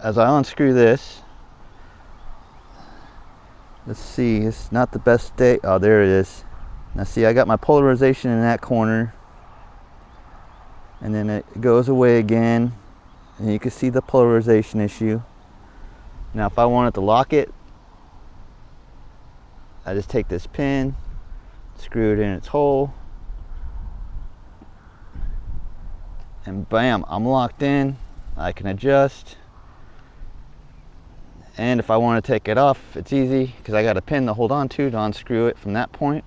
as I unscrew this, let's see, it's not the best state. Oh, there it is. Now see, I got my polarization in that corner, and then it goes away again, and you can see the polarization issue. Now if I wanted to lock it, I just take this pin, screw it in its hole, and bam, I'm locked in. I can adjust, and if I want to take it off, it's easy because I got a pin to hold on to unscrew it from that point.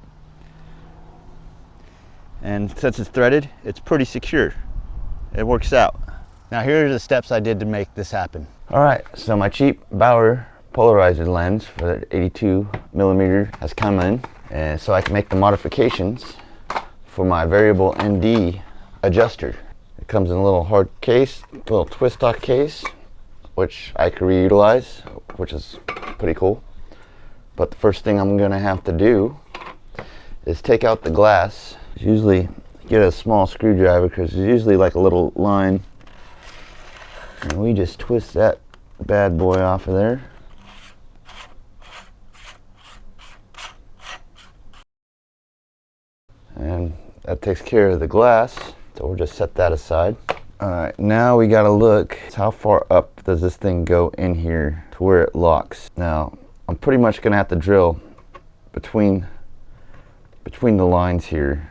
And since it's threaded, it's pretty secure. It works out. Now here are the steps I did to make this happen. All right, so my cheap Bauer polarizer lens for the 82mm has come in, and so I can make the modifications for my variable ND adjuster. It comes in a little hard case, a little twist lock case, which I could reutilize, which is pretty cool. But the first thing I'm gonna have to do is take out the glass. Usually get a small screwdriver because there's usually like a little line, and we just twist that bad boy off of there. And that takes care of the glass, so we'll just set that aside. Alright, now we gotta look how far up does this thing go in here to where it locks. Now I'm pretty much gonna have to drill between the lines here.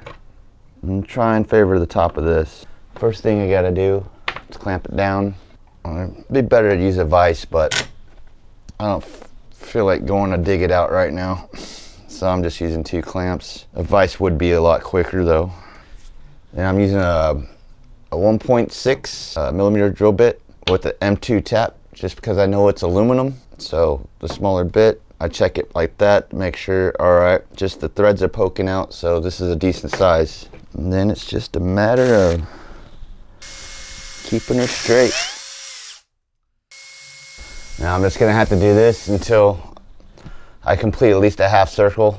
And try and favor the top of this. First thing I gotta do is clamp it down. It'd be better to use a vise, but I don't feel like going to dig it out right now. So I'm just using 2 clamps. A vise would be a lot quicker though. And I'm using a 1.6 millimeter drill bit with the M2 tap, just because I know it's aluminum. So the smaller bit, I check it like that, make sure, all right, just the threads are poking out, so this is a decent size. And then it's just a matter of keeping her straight. Now I'm just gonna have to do this until I complete at least a half circle,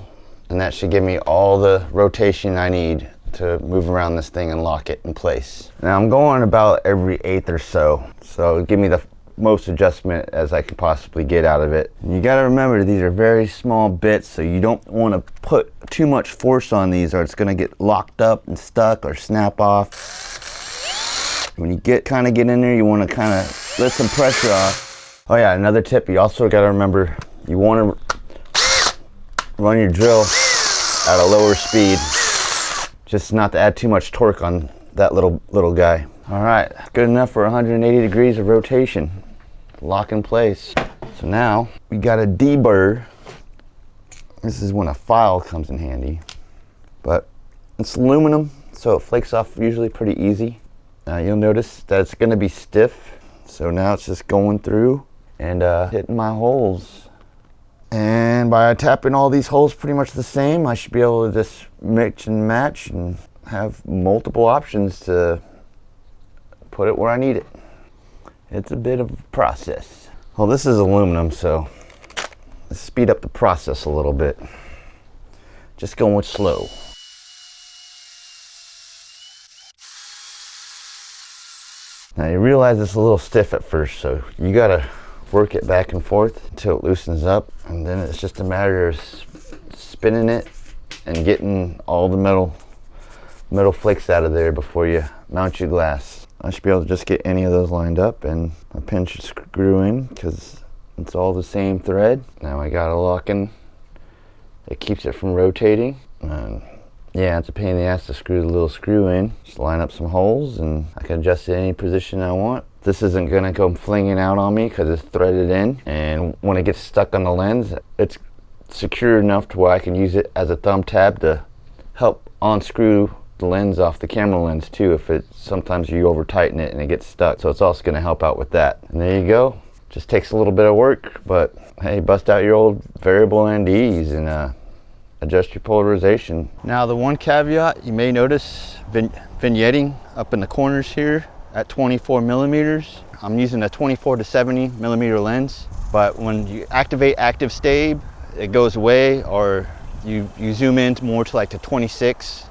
and that should give me all the rotation I need to move around this thing and lock it in place. Now I'm going about every 1/8 or so, so give me the most adjustment as I can possibly get out of it. And you got to remember, these are very small bits, so you don't want to put too much force on these or it's going to get locked up and stuck or snap off. When you kind of get in there, you want to kind of let some pressure off. Oh yeah, another tip, you also got to remember, you want to run your drill at a lower speed, just not to add too much torque on that little guy. All right, good enough for 180 degrees of rotation. Lock in place. So now we got a deburr. This is when a file comes in handy, but it's aluminum, so it flakes off usually pretty easy. Now you'll notice that it's going to be stiff, so now it's just going through and hitting my holes. And by tapping all these holes pretty much the same, I should be able to just mix and match and have multiple options to put it where I need it. It's a bit of a process. Well, this is aluminum, so let's speed up the process a little bit. Just going slow. Now you realize it's a little stiff at first, so you gotta work it back and forth until it loosens up, and then it's just a matter of spinning it and getting all the metal flakes out of there before you mount your glass. I should be able to just get any of those lined up, and my pin should screw in because it's all the same thread. Now I got a lock in. It keeps it from rotating. And yeah, it's a pain in the ass to screw the little screw in. Just line up some holes and I can adjust it any position I want. This isn't gonna go flinging out on me because it's threaded in, and when it gets stuck on the lens, it's secure enough to where I can use it as a thumb tab to help unscrew the lens off the camera lens too, if sometimes you over tighten it and it gets stuck. So it's also going to help out with that. And there you go. Just takes a little bit of work, but hey, bust out your old variable NDs and adjust your polarization. Now the one caveat, you may notice vignetting up in the corners here at 24mm. I'm using a 24 to 70mm lens, but when you activate active stab, it goes away, or you zoom in more to like the 26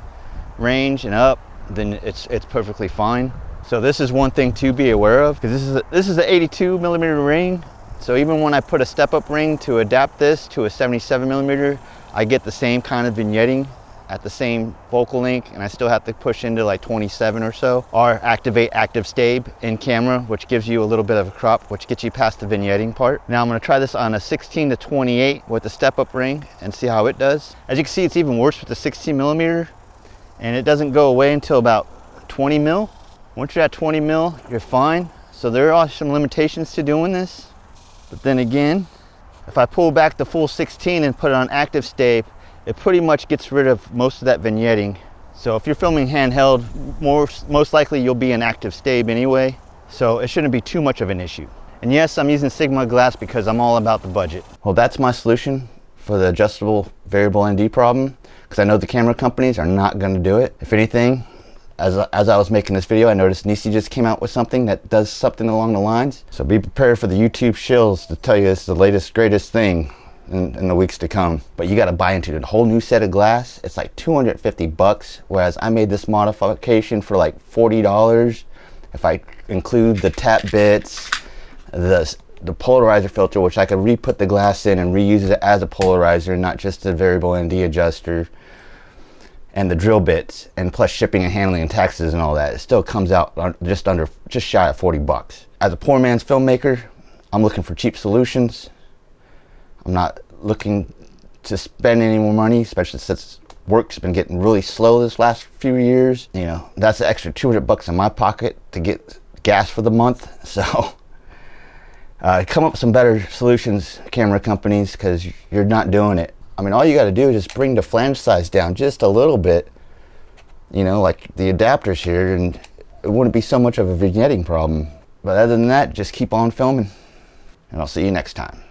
range and up, then it's perfectly fine. So this is one thing to be aware of, because this is an 82 millimeter ring. So even when I put a step-up ring to adapt this to a 77 millimeter, I get the same kind of vignetting at the same focal length, and I still have to push into like 27 or so, or activate active stab in camera, which gives you a little bit of a crop, which gets you past the vignetting part. Now I'm going to try this on a 16 to 28 with the step-up ring and see how it does. As you can see, it's even worse with the 16 millimeter, and it doesn't go away until about 20 mil. Once you're at 20 mil, you're fine. So there are some limitations to doing this, but then again, if I pull back the full 16 and put it on active stab, it pretty much gets rid of most of that vignetting. So if you're filming handheld, most likely you'll be in active stab anyway, so it shouldn't be too much of an issue. And yes, I'm using Sigma glass because I'm all about the budget. Well, that's my solution for the adjustable variable ND problem, because I know the camera companies are not going to do it. If anything, as I was making this video, I noticed Nisi just came out with something that does something along the lines. So be prepared for the YouTube shills to tell you this is the latest, greatest thing in the weeks to come. But you got to buy into a whole new set of glass. It's like 250 bucks, whereas I made this modification for like $40 if I include the tap bits, the polarizer filter, which I could re-put the glass in and reuse it as a polarizer, not just a variable ND adjuster, and the drill bits, and plus shipping and handling and taxes and all that. It still comes out just shy of 40 bucks. As a poor man's filmmaker, I'm looking for cheap solutions. I'm not looking to spend any more money, especially since work's been getting really slow this last few years. You know, that's an extra 200 bucks in my pocket to get gas for the month. So come up with some better solutions, camera companies, because you're not doing it. I mean, all you got to do is just bring the flange size down just a little bit, you know, like the adapters here, and it wouldn't be so much of a vignetting problem. But other than that, just keep on filming, and I'll see you next time.